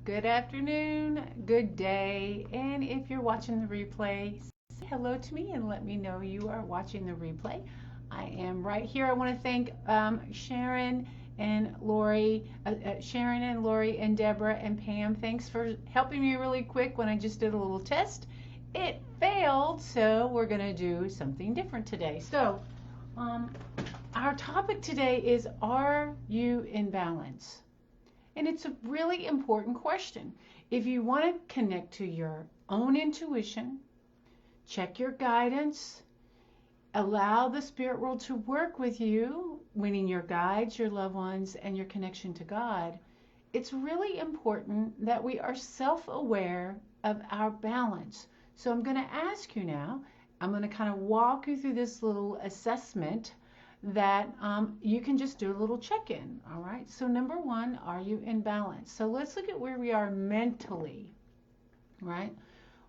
Good afternoon, good day, and if you're watching the replay, say hello to me and let me know you are watching the replay. I am right here. I want to thank Sharon and Lori, and Deborah and Pam. Thanks for helping me really quick when I just did a little test. It failed, so we're going to do something different today. So, um, our topic today is, are you in balance? And it's a really important question. If you want to connect to your own intuition, check your guidance, allow the spirit world to work with you, meaning your guides, your loved ones, and your connection to God, it's really important that we are self-aware of our balance. So I'm going to ask you now, I'm going to kind of walk you through this little assessment that you can just do a little check-in. All right, so number one, are you in balance? So let's look at where we are mentally, right?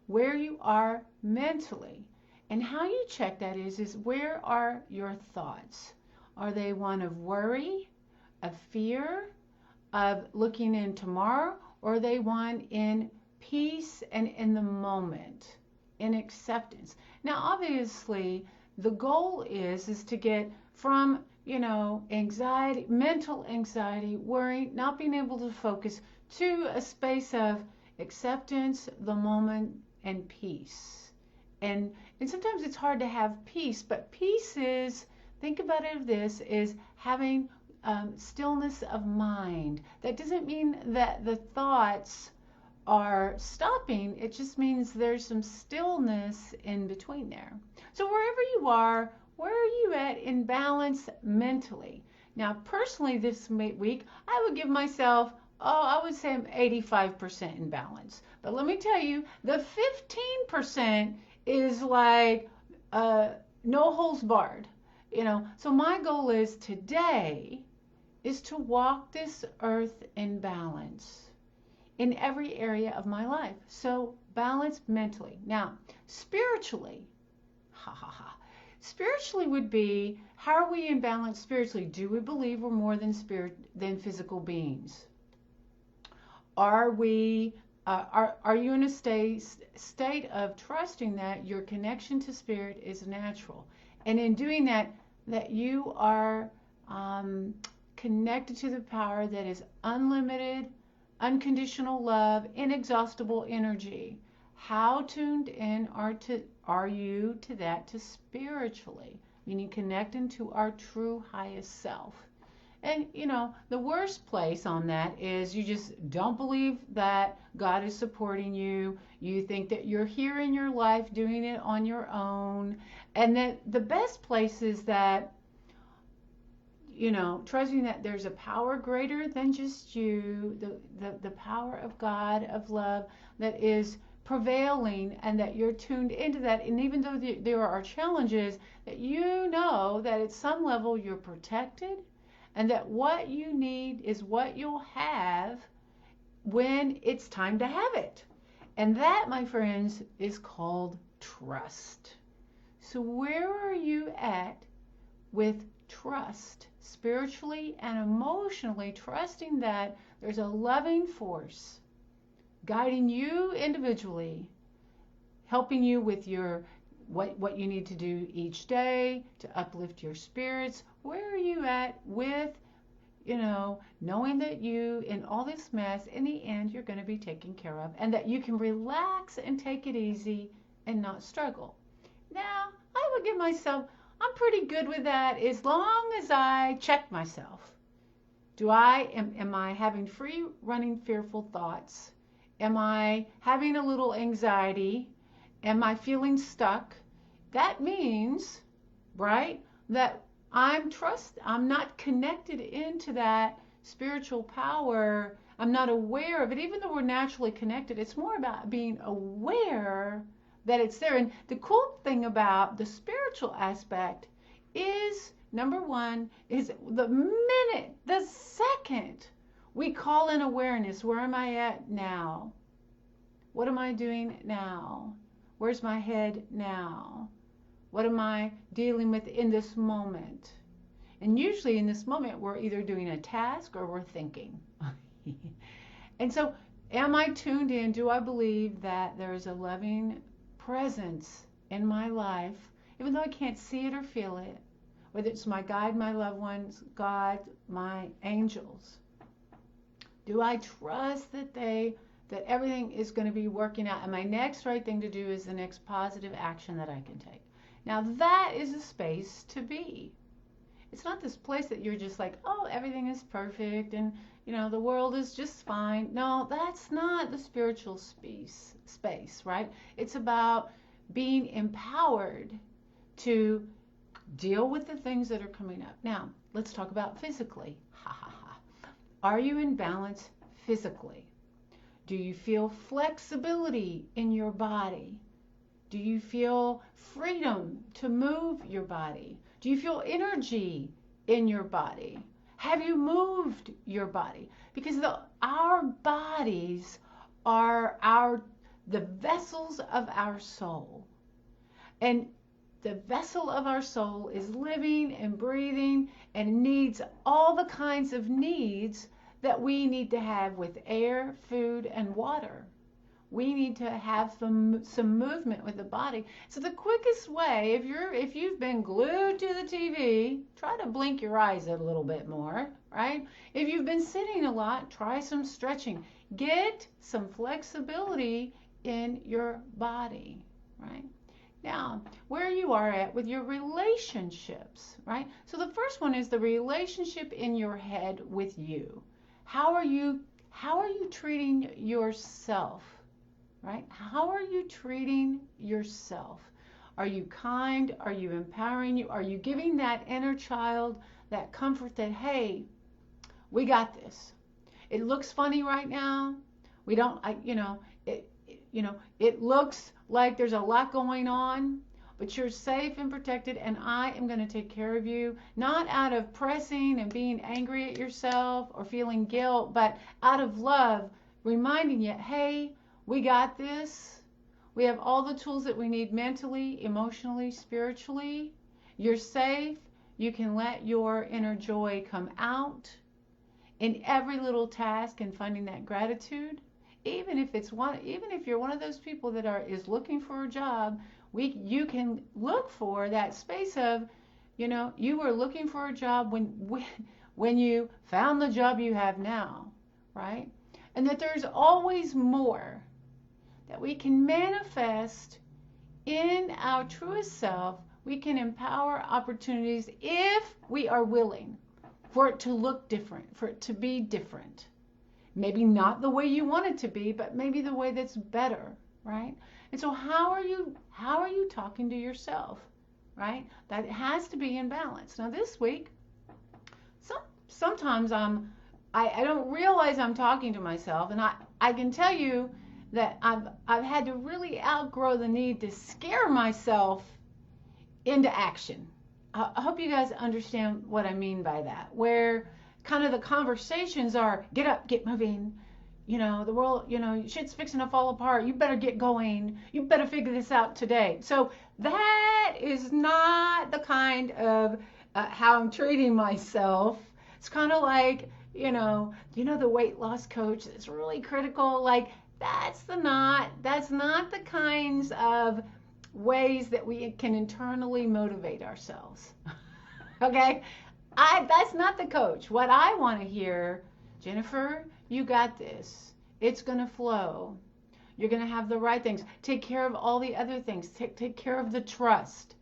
Where you are mentally. And how you check that is where are your thoughts? Are they one of worry, of fear, of looking in tomorrow, or are they one in peace and in the moment, in acceptance? Now, obviously, the goal is to get from, anxiety, mental anxiety, worry, not being able to focus, to a space of acceptance, the moment, and peace. And sometimes it's hard to have peace, but peace is, think about it, this is having stillness of mind. That doesn't mean that the thoughts are stopping. It just means there's some stillness in between there. So wherever you are, where are you at in balance mentally? Now, personally, this week, I would give myself, I would say I'm 85% in balance. But let me tell you, the 15% is like no holds barred. So my goal is today is to walk this earth in balance in every area of my life. So balance mentally. Now, spiritually, spiritually would be, how are we in balance spiritually? Do we believe we're more than physical beings? Are we are you in a state of trusting that your connection to spirit is natural, and in doing that, that you are connected to the power that is unlimited, unconditional love, inexhaustible energy? How tuned in are you to that, to spiritually, meaning connecting to our true highest self? And the worst place on that is you just don't believe that God is supporting you. You think that you're here in your life doing it on your own. And that the best place is that, trusting that there's a power greater than just you, the power of God, of love, that is prevailing, and that you're tuned into that. And even though there are challenges, that that at some level you're protected, and that what you need is what you'll have when it's time to have it. And that, my friends, is called trust. So where are you at with trust, spiritually and emotionally, trusting that there's a loving force guiding you individually, helping you with your what you need to do each day to uplift your spirits? Where are you at with, knowing that you, in all this mess, in the end, you're going to be taken care of, and that you can relax and take it easy and not struggle? Now, I would give myself, I'm pretty good with that as long as I check myself. Am I having free running fearful thoughts? Am I having a little anxiety? Am I feeling stuck? That means, right, that I'm not connected into that spiritual power. I'm not aware of it. Even though we're naturally connected, it's more about being aware that it's there. And the cool thing about the spiritual aspect is, number one, is the second we call in awareness, where am I at now? What am I doing now? Where's my head now? What am I dealing with in this moment? And usually in this moment, we're either doing a task or we're thinking. And so Am I tuned in? Do I believe that there is a loving presence in my life, even though I can't see it or feel it? Whether it's my guide, my loved ones, God, my angels. Do I trust that everything is going to be working out, and my next right thing to do is the next positive action that I can take? Now that is a space to be. It's not this place that you're just like, oh, everything is perfect and the world is just fine. No, that's not the spiritual space, right? It's about being empowered to deal with the things that are coming up. Now, let's talk about physically. Ha ha ha. Are you in balance physically? Do you feel flexibility in your body? Do you feel freedom to move your body? Do you feel energy in your body? Have you moved your body? Because our bodies are the vessels of our soul. And the vessel of our soul is living and breathing and needs all the kinds of needs that we need to have with air, food, and water. We need to have some movement with the body. So the quickest way, if you've been glued to the TV, try to blink your eyes a little bit more, right? If you've been sitting a lot, try some stretching. Get some flexibility in your body, right? Now, where you are at with your relationships, right? So the first one is the relationship in your head with you. How are you treating yourself? Right? How are you treating yourself? Are you kind? Are you empowering you? Are you giving that inner child that comfort that, hey, we got this. It looks funny right now. We don't, it looks like there's a lot going on, but you're safe and protected, and I am going to take care of you, not out of pressing and being angry at yourself or feeling guilt, but out of love, reminding you, hey, we got this. We have all the tools that we need mentally, emotionally, spiritually. You're safe. You can let your inner joy come out in every little task and finding that gratitude. Even if you're one of those people that is looking for a job, you can look for that space of, you were looking for a job when you found the job you have now, right? And that there's always more that we can manifest in our truest self. We can empower opportunities if we are willing for it to look different, for it to be different. Maybe not the way you want it to be, but maybe the way that's better, right? And so how are you talking to yourself, right? That has to be in balance. Now this week, sometimes I don't realize I'm talking to myself, and I can tell you that I've had to really outgrow the need to scare myself into action. I hope you guys understand what I mean by that, where kind of the conversations are, get up, get moving, the world, shit's fixing to fall apart, you better get going, you better figure this out today. So that is not the kind of how I'm treating myself. It's kind of like, the weight loss coach that's really critical, like, that's not the kinds of ways that we can internally motivate ourselves. Okay? That's not the coach. What I want to hear, Jennifer, you got this. It's going to flow. You're going to have the right things. Take care of all the other things. Take care of the trust.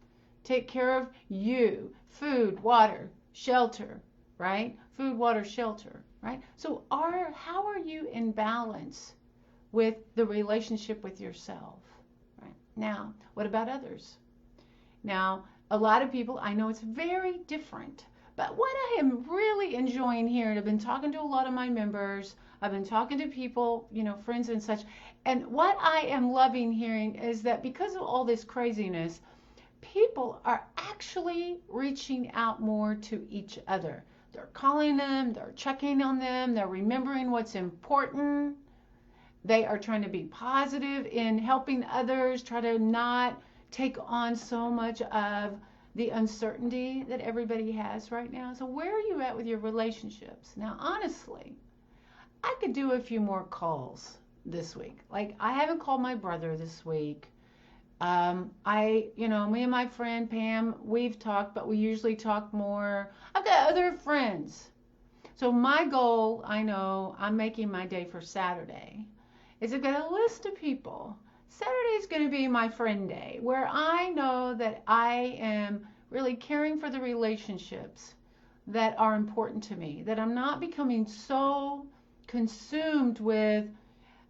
Take care of you. Food, water, shelter, right? Food, water, shelter, right? So how are you in balance with the relationship with yourself, right? Now, what about others? Now, a lot of people, I know it's very different, but what I am really enjoying here, and I've been talking to a lot of my members, I've been talking to people, friends and such, and what I am loving hearing is that because of all this craziness, people are actually reaching out more to each other. They're calling them, they're checking on them, they're remembering what's important. They are trying to be positive in helping others, try to not take on so much of the uncertainty that everybody has right now. So where are you at with your relationships? Now, honestly, I could do a few more calls this week. Like, I haven't called my brother this week. Me and my friend Pam, we've talked, but we usually talk more. I've got other friends. So my goal, I know I'm making my day for Saturday, is I've got a list of people. Saturday is going to be my friend day, where I know that I am really caring for the relationships that are important to me, that I'm not becoming so consumed with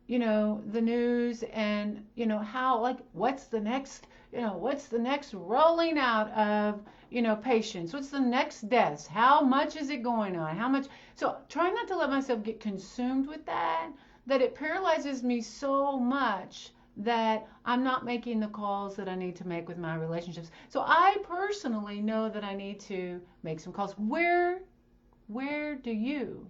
the news and, how, like, what's the next rolling out of, patients? What's the next deaths? How much is it going on? How much? So try not to let myself get consumed with that it paralyzes me so much that I'm not making the calls that I need to make with my relationships. So I personally know that I need to make some calls. Where do you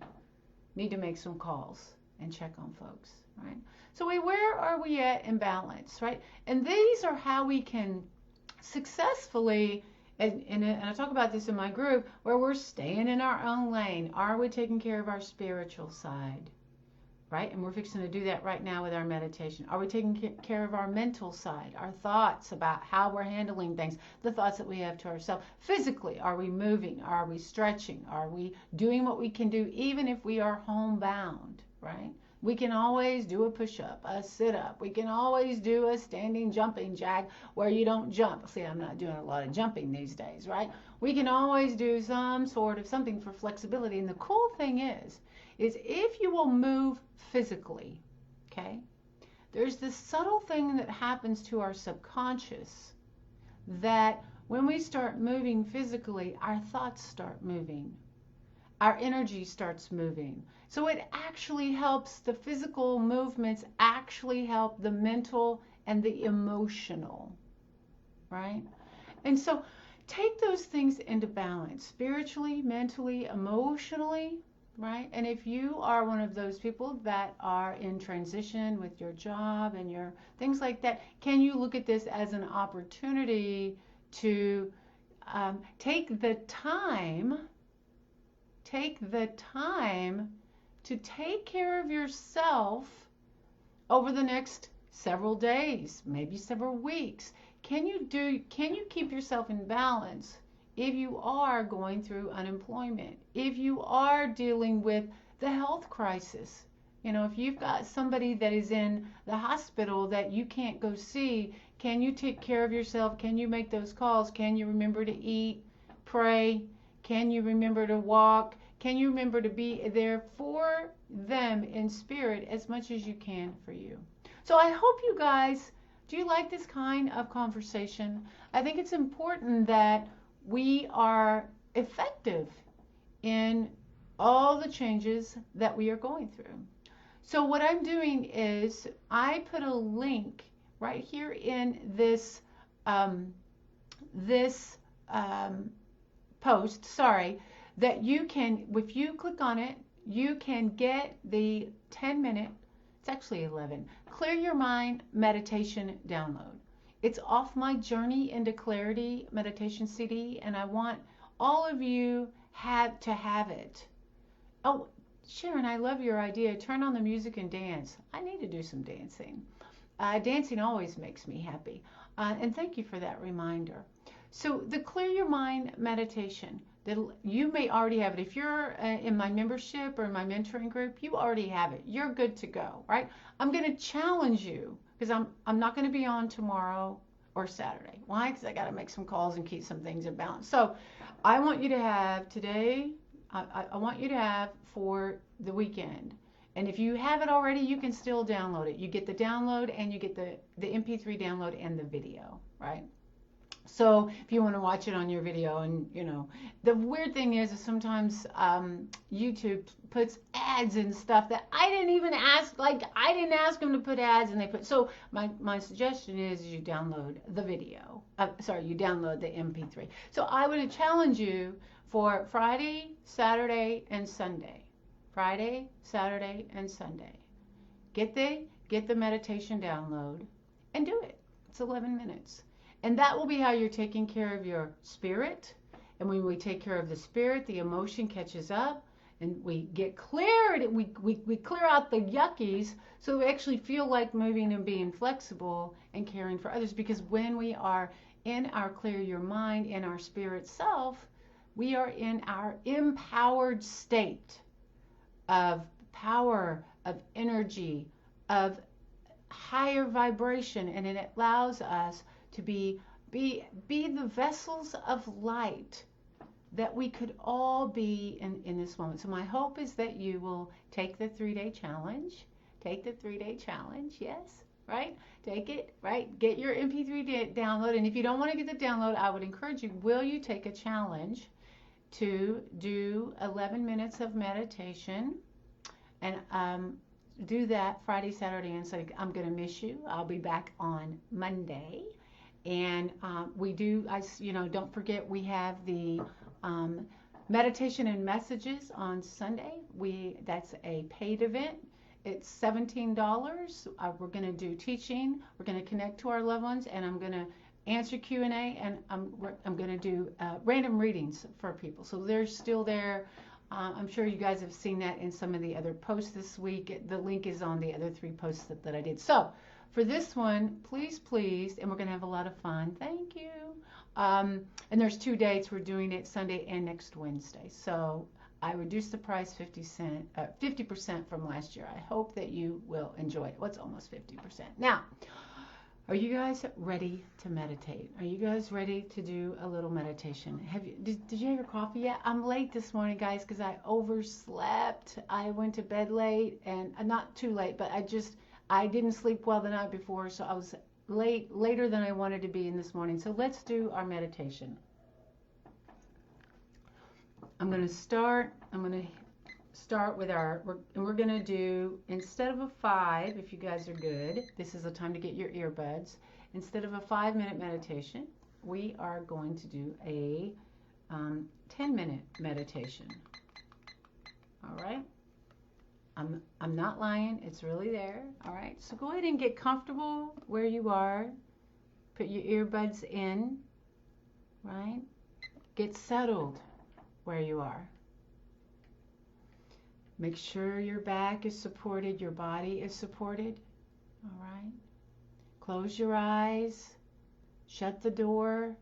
need to make some calls and check on folks, right? So where are we at in balance, right? And these are how we can successfully, and I talk about this in my group, where we're staying in our own lane. Are we taking care of our spiritual side, right? And we're fixing to do that right now with our meditation. Are we taking care of our mental side, our thoughts about how we're handling things, the thoughts that we have to ourselves? Physically, are we moving? Are we stretching? Are we doing what we can do even if we are homebound, right? We can always do a push-up, a sit-up. We can always do a standing jumping jack where you don't jump. See, I'm not doing a lot of jumping these days, right? We can always do some sort of something for flexibility. And the cool thing is if you will move physically, okay, there's this subtle thing that happens to our subconscious that when we start moving physically, our thoughts start moving. Our energy starts moving. So it actually helps, the physical movements actually help the mental and the emotional, right? And so take those things into balance, spiritually, mentally, emotionally, right? And if you are one of those people that are in transition with your job and your things like that, can you look at this as an opportunity to take the time to take care of yourself over the next several days, maybe several weeks? Can you keep yourself in balance if you are going through unemployment, if you are dealing with the health crisis? If you've got somebody that is in the hospital that you can't go see, can you take care of yourself? Can you make those calls? Can you remember to eat, pray? Can you remember to walk? Can you remember to be there for them in spirit as much as you can for you? So I hope you guys, do you like this kind of conversation? I think it's important that we are effective in all the changes that we are going through. So what I'm doing is I put a link right here in this post, that you can, if you click on it, you can get the 10-minute, it's actually 11, Clear Your Mind meditation download. It's off my Journey into Clarity meditation CD, and I want all of you to have it. Oh, Sharon, I love your idea. Turn on the music and dance. I need to do some dancing. Dancing always makes me happy. And thank you for that reminder. So the Clear Your Mind meditation, you may already have it. If you're in my membership or in my mentoring group, you already have it. You're good to go, right? I'm going to challenge you because I'm not going to be on tomorrow or Saturday. Why? Because I got to make some calls and keep some things in balance. So I want you to have today, I want you to have for the weekend. And if you have it already, you can still download it. You get the download and you get the MP3 download and the video, right? So if you want to watch it on your video, and the weird thing is sometimes YouTube puts ads and stuff that I didn't even ask. Like, I didn't ask them to put ads, and they put. So my suggestion is you download the video. You download the MP3. So I would challenge you for Friday, Saturday, and Sunday. Friday, Saturday, and Sunday. Get the meditation download and do it. It's 11 minutes. And that will be how you're taking care of your spirit. And when we take care of the spirit, the emotion catches up. and we get cleared. We clear out the yuckies so we actually feel like moving and being flexible and caring for others. Because when we are in our clear your mind, in our spirit self, we are in our empowered state of power, of energy, of higher vibration, and it allows us to be the vessels of light that we could all be in this moment. So my hope is that you will take the 3-day challenge. Take the 3-day challenge, yes, right? Take it, right? Get your MP3 download. And if you don't want to get the download, I would encourage you, will you take a challenge to do 11 minutes of meditation and do that Friday, Saturday, and Sunday. I'm going to miss you. I'll be back on Monday. And we do, don't forget, we have the meditation and messages on Sunday. That's a paid event. It's $17. We're going to do teaching. We're going to connect to our loved ones, and I'm going to answer Q&A, and I'm going to do random readings for people. So they're still there. I'm sure you guys have seen that in some of the other posts this week. The link is on the other 3 posts that I did. So for this one, please, and we're going to have a lot of fun. Thank you. And there's 2 dates. We're doing it Sunday and next Wednesday. So I reduced the price 50% from last year. I hope that you will enjoy it. Well, it's almost 50%. Now, are you guys ready to meditate? Are you guys ready to do a little meditation? Did you have your coffee yet? I'm late this morning, guys, because I overslept. I went to bed late, and not too late, but I didn't sleep well the night before, so I was later than I wanted to be in this morning. So let's do our meditation. I'm going to start with we're going to do, instead of a 5, if you guys are good, this is the time to get your earbuds. Instead of a 5-minute meditation, we are going to do a 10-minute meditation. All right? I'm not lying. It's really there. All right? So go ahead and get comfortable where you are. Put your earbuds in, right? Get settled where you are. Make sure your back is supported, your body is supported. All right? Close your eyes. Shut the door.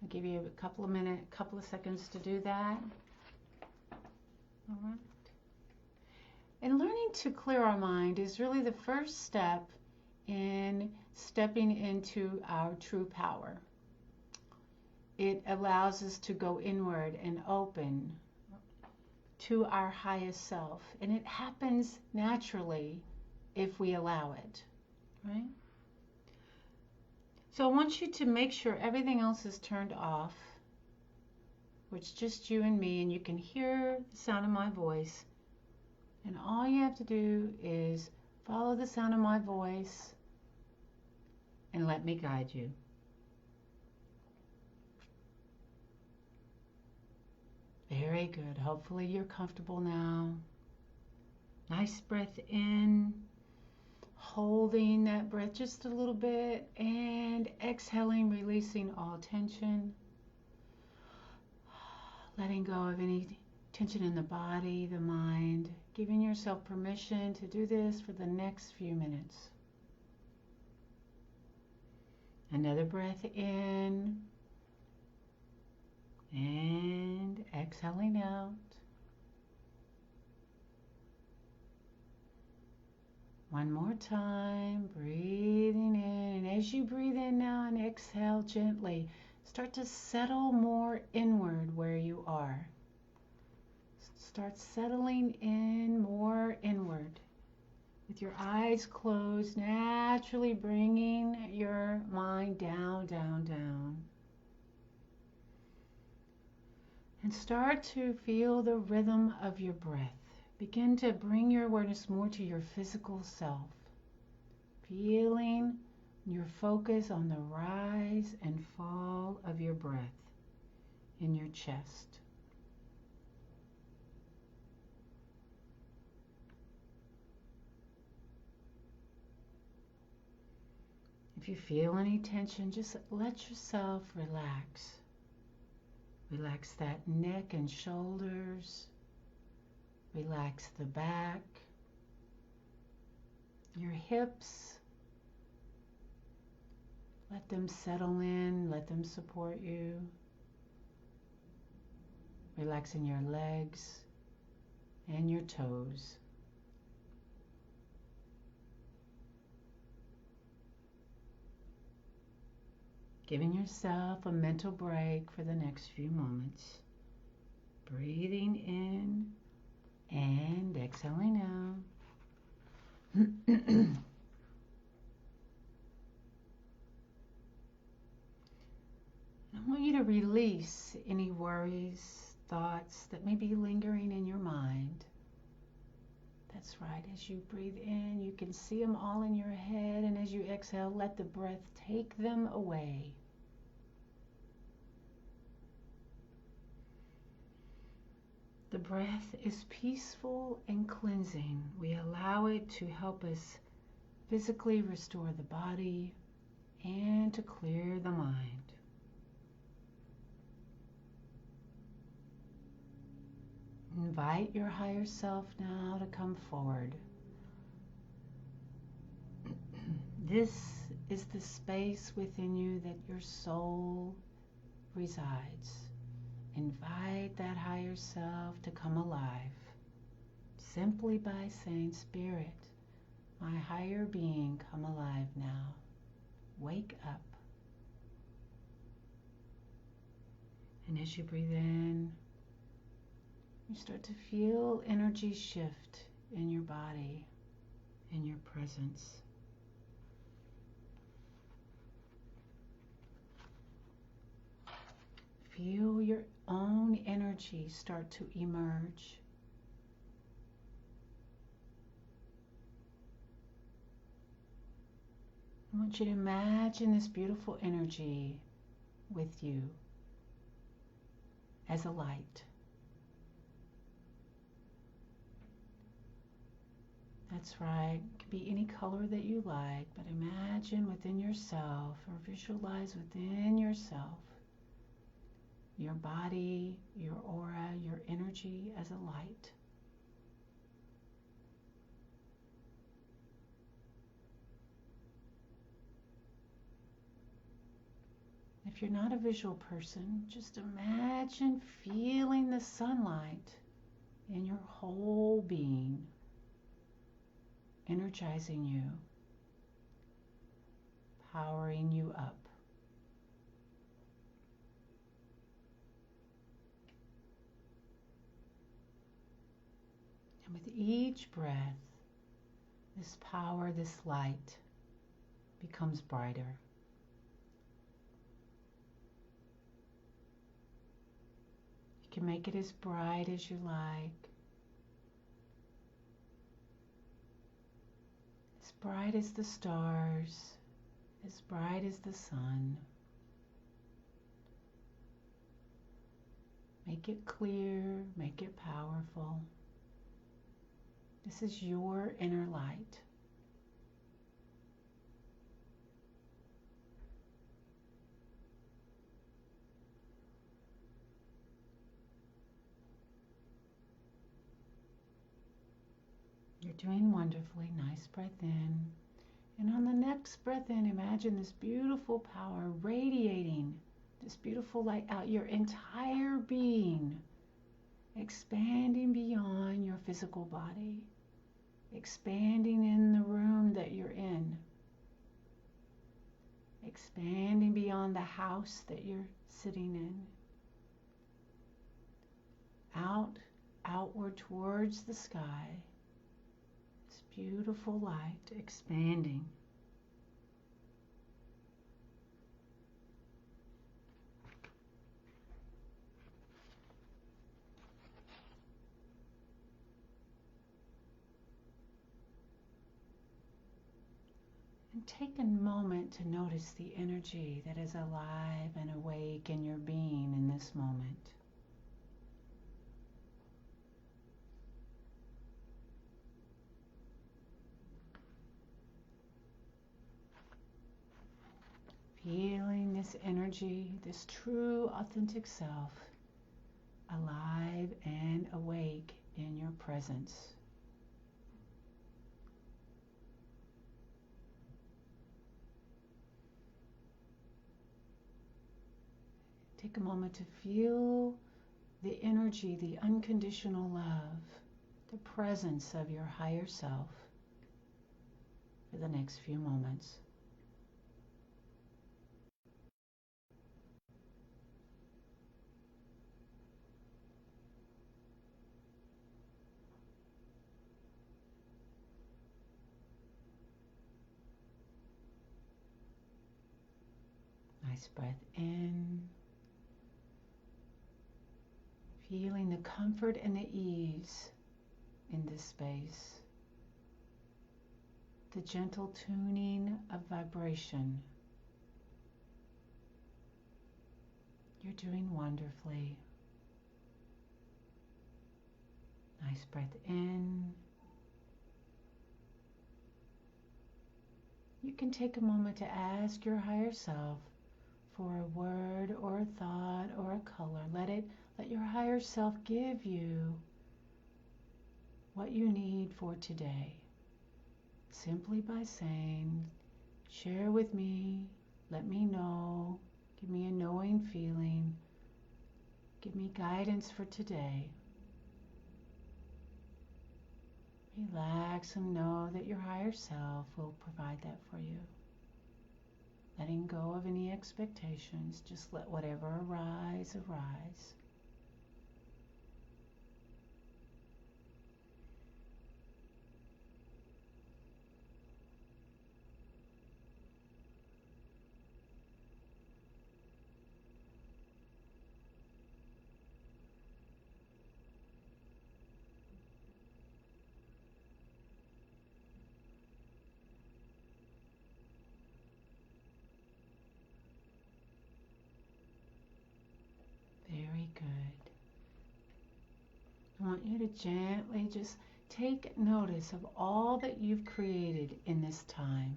I'll give you a couple of seconds to do that. All right? And learning to clear our mind is really the first step in stepping into our true power. It allows us to go inward and open to our highest self. And it happens naturally if we allow it, right? So I want you to make sure everything else is turned off, which just you and me, and you can hear the sound of my voice. And all you have to do is follow the sound of my voice and let me guide you. Very good. Hopefully you're comfortable now. Nice breath in, holding that breath just a little bit, and exhaling, releasing all tension. Letting go of any tension in the body, the mind, giving yourself permission to do this for the next few minutes. Another breath in. And exhaling out. One more time, breathing in. And as you breathe in now and exhale gently, start to settle more inward where you are. Start settling in more inward. With your eyes closed, naturally bringing your mind down, down, down. And start to feel the rhythm of your breath. Begin to bring your awareness more to your physical self. Feeling your focus on the rise and fall of your breath in your chest. If you feel any tension, just let yourself relax Relax that neck and shoulders. Relax the back, your hips. Let them settle in, let them support you. Relaxing your legs and your toes. Giving yourself a mental break for the next few moments. Breathing in and exhaling out. I want you to release any worries, thoughts that may be lingering in your mind. That's right. As you breathe in, you can see them all in your head, and as you exhale, let the breath take them away. The breath is peaceful and cleansing. We allow it to help us physically restore the body and to clear the mind. Invite your higher self now to come forward. This is the space within you that your soul resides. Invite that higher self to come alive simply by saying, Spirit, my higher being, come alive now. Wake up. And as you breathe in, you start to feel energy shift in your body, in your presence. Feel your own energy start to emerge. I want you to imagine this beautiful energy with you as a light. That's right. It can be any color that you like, but imagine within yourself or visualize within yourself your body, your aura, your energy as a light. If you're not a visual person, just imagine feeling the sunlight in your whole being, energizing you, powering you up. And with each breath, this power, this light becomes brighter. You can make it as bright as you like. As bright as the stars, as bright as the sun. Make it clear, make it powerful. This is your inner light. You're doing wonderfully. Nice breath in. And on the next breath in, imagine this beautiful power radiating, this beautiful light out your entire being, expanding beyond your physical body, expanding in the room that you're in, expanding beyond the house that you're sitting in, outward towards the sky. Beautiful light expanding. And take a moment to notice the energy that is alive and awake in your being in this moment. Feeling this energy, this true, authentic self alive and awake in your presence. Take a moment to feel the energy, the unconditional love, the presence of your higher self for the next few moments. Nice breath in. Feeling the comfort and the ease in this space. The gentle tuning of vibration. You're doing wonderfully. Nice breath in. You can take a moment to ask your higher self for a word or a thought or a color. Let your higher self give you what you need for today. Simply by saying, share with me, let me know, give me a knowing feeling, give me guidance for today. Relax and know that your higher self will provide that for you. Letting go of any expectations, just let whatever arise, arise. Very good. I want you to gently just take notice of all that you've created in this time.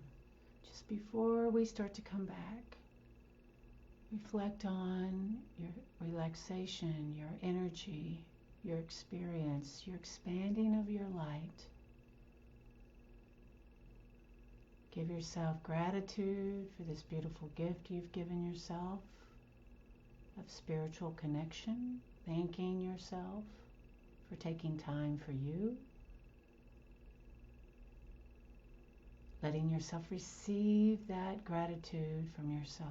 Just before we start to come back, reflect on your relaxation, your energy, your experience, your expanding of your light. Give yourself gratitude for this beautiful gift you've given yourself of spiritual connection, thanking yourself for taking time for you, letting yourself receive that gratitude from yourself.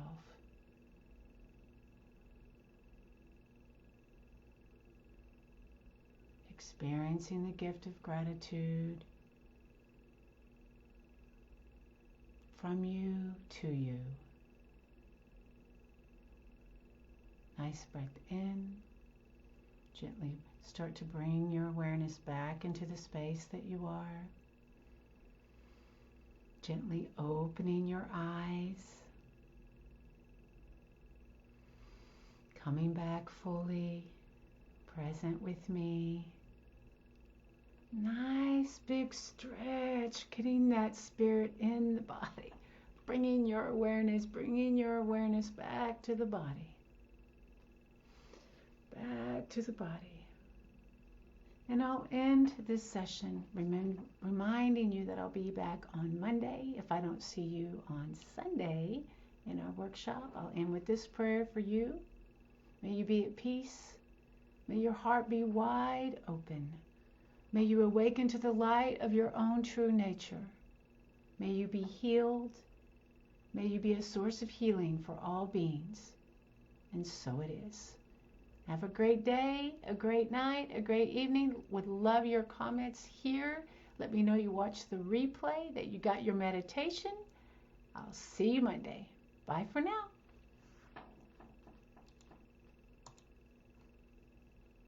Experiencing the gift of gratitude from you to you. Nice breath in. Gently start to bring your awareness back into the space that you are. Gently opening your eyes. Coming back fully present with me. Nice big stretch, getting that spirit in the body. Bringing your awareness back to the body. Back to the body. And I'll end this session reminding you that I'll be back on Monday. If I don't see you on Sunday in our workshop, I'll end with this prayer for you. May you be at peace. May your heart be wide open. May you awaken to the light of your own true nature. May you be healed. May you be a source of healing for all beings. And so it is. Have a great day, a great night, a great evening. Would love your comments here. Let me know you watched the replay, that you got your meditation. I'll see you Monday. Bye for now.